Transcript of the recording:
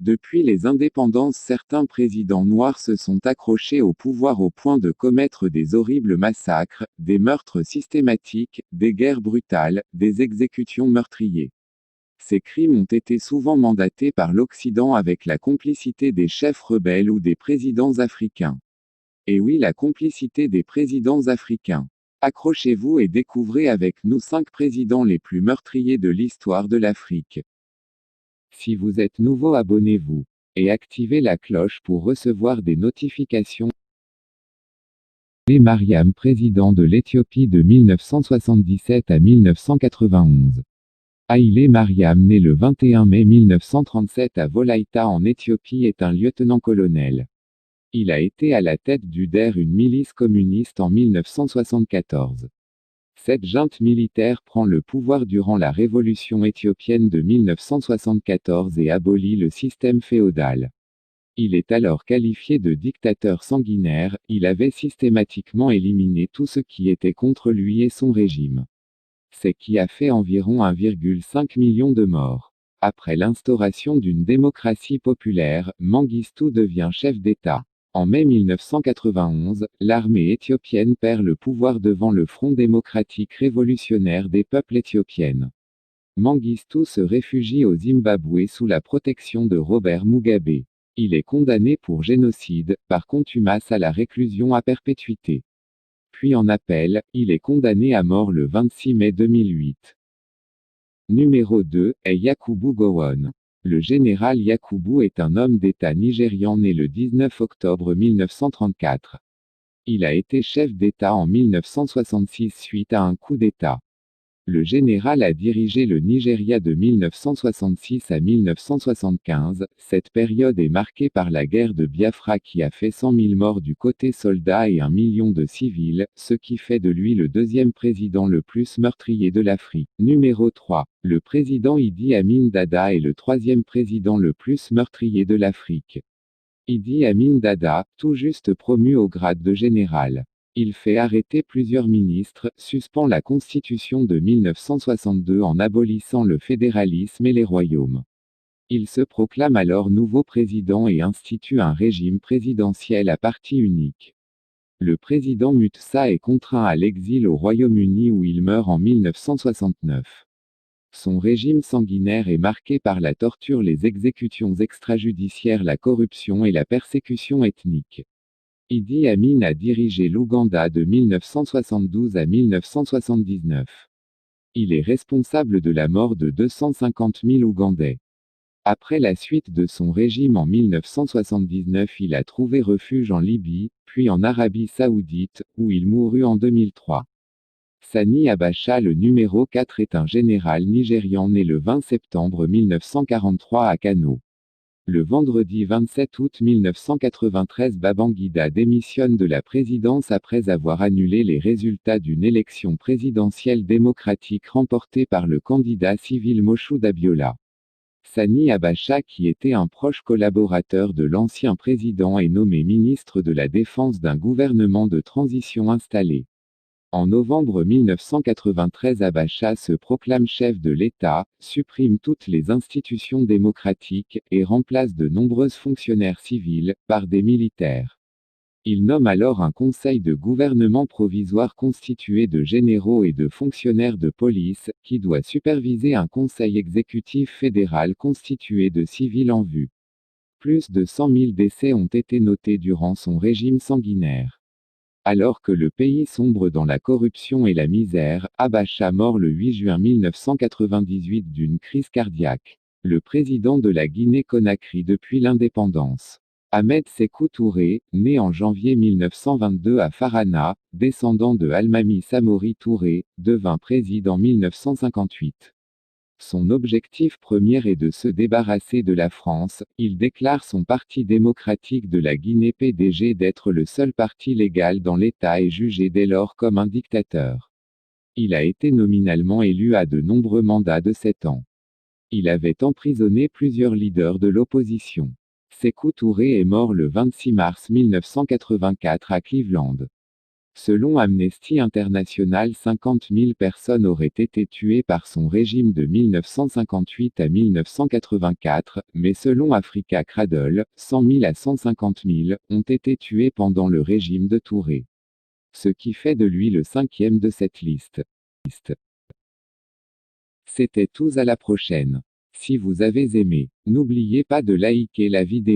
Depuis les indépendances, certains présidents noirs se sont accrochés au pouvoir au point de commettre des horribles massacres, des meurtres systématiques, des guerres brutales, des exécutions meurtrières. Ces crimes ont été souvent mandatés par l'Occident avec la complicité des chefs rebelles ou des présidents africains. Et oui, la complicité des présidents africains. Accrochez-vous et découvrez avec nous 5 présidents les plus meurtriers de l'histoire de l'Afrique. Si vous êtes nouveau, abonnez-vous et activez la cloche pour recevoir des notifications. Haïlé Mariam, président de l'Éthiopie de 1977 à 1991. Haïlé Mariam, né le 21 mai 1937 à Wolaïta en Éthiopie, est un lieutenant-colonel. Il a été à la tête du DER, une milice communiste, en 1974. Cette junte militaire prend le pouvoir durant la révolution éthiopienne de 1974 et abolit le système féodal. Il est alors qualifié de dictateur sanguinaire. Il avait systématiquement éliminé tout ce qui était contre lui et son régime. C'est qui a fait environ 1,5 million de morts. Après l'instauration d'une démocratie populaire, Mengistu devient chef d'État. En mai 1991, l'armée éthiopienne perd le pouvoir devant le Front démocratique révolutionnaire des peuples éthiopiennes. Mengistu se réfugie au Zimbabwe sous la protection de Robert Mugabe. Il est condamné pour génocide, par contumace à la réclusion à perpétuité. Puis en appel, il est condamné à mort le 26 mai 2008. Numéro 2 est Yakubu Gowon. Le général Yakubu est un homme d'État nigérian né le 19 octobre 1934. Il a été chef d'État en 1966 suite à un coup d'État. Le général a dirigé le Nigeria de 1966 à 1975. Cette période est marquée par la guerre de Biafra qui a fait 100 000 morts du côté soldats et 1 million de civils, ce qui fait de lui le deuxième président le plus meurtrier de l'Afrique. Numéro 3. Le président Idi Amin Dada est le troisième président le plus meurtrier de l'Afrique. Idi Amin Dada, tout juste promu au grade de général. Il fait arrêter plusieurs ministres, suspend la Constitution de 1962 en abolissant le fédéralisme et les royaumes. Il se proclame alors nouveau président et institue un régime présidentiel à parti unique. Le président Mutsa est contraint à l'exil au Royaume-Uni où il meurt en 1969. Son régime sanguinaire est marqué par la torture, les exécutions extrajudiciaires, la corruption et la persécution ethnique. Idi Amin a dirigé l'Ouganda de 1972 à 1979. Il est responsable de la mort de 250 000 Ougandais. Après la suite de son régime en 1979, il a trouvé refuge en Libye, puis en Arabie Saoudite, où il mourut en 2003. Sani Abacha, le numéro 4, est un général nigérian né le 20 septembre 1943 à Kano. Le vendredi 27 août 1993, Babangida démissionne de la présidence après avoir annulé les résultats d'une élection présidentielle démocratique remportée par le candidat civil Moshood Abiola. Sani Abacha, qui était un proche collaborateur de l'ancien président, est nommé ministre de la Défense d'un gouvernement de transition installé. En novembre 1993, Abacha se proclame chef de l'État, supprime toutes les institutions démocratiques, et remplace de nombreux fonctionnaires civils, par des militaires. Il nomme alors un conseil de gouvernement provisoire constitué de généraux et de fonctionnaires de police, qui doit superviser un conseil exécutif fédéral constitué de civils en vue. Plus de 100 000 décès ont été notés durant son régime sanguinaire. Alors que le pays sombre dans la corruption et la misère, Abacha mort le 8 juin 1998 d'une crise cardiaque. Le président de la Guinée-Conakry depuis l'indépendance. Ahmed Sékou Touré, né en janvier 1922 à Farana, descendant de Almami Samori Touré, devint président en 1958. Son objectif premier est de se débarrasser de la France. Il déclare son Parti démocratique de la Guinée PDG d'être le seul parti légal dans l'État et jugé dès lors comme un dictateur. Il a été nominalement élu à de nombreux mandats de 7 ans. Il avait emprisonné plusieurs leaders de l'opposition. Sékou Touré est mort le 26 mars 1984 à Cleveland. Selon Amnesty International, 50 000 personnes auraient été tuées par son régime de 1958 à 1984, mais selon Africa Cradle, 100 000 à 150 000 ont été tuées pendant le régime de Touré. Ce qui fait de lui le 5e de cette liste. C'était tout, à la prochaine. Si vous avez aimé, n'oubliez pas de liker la vidéo.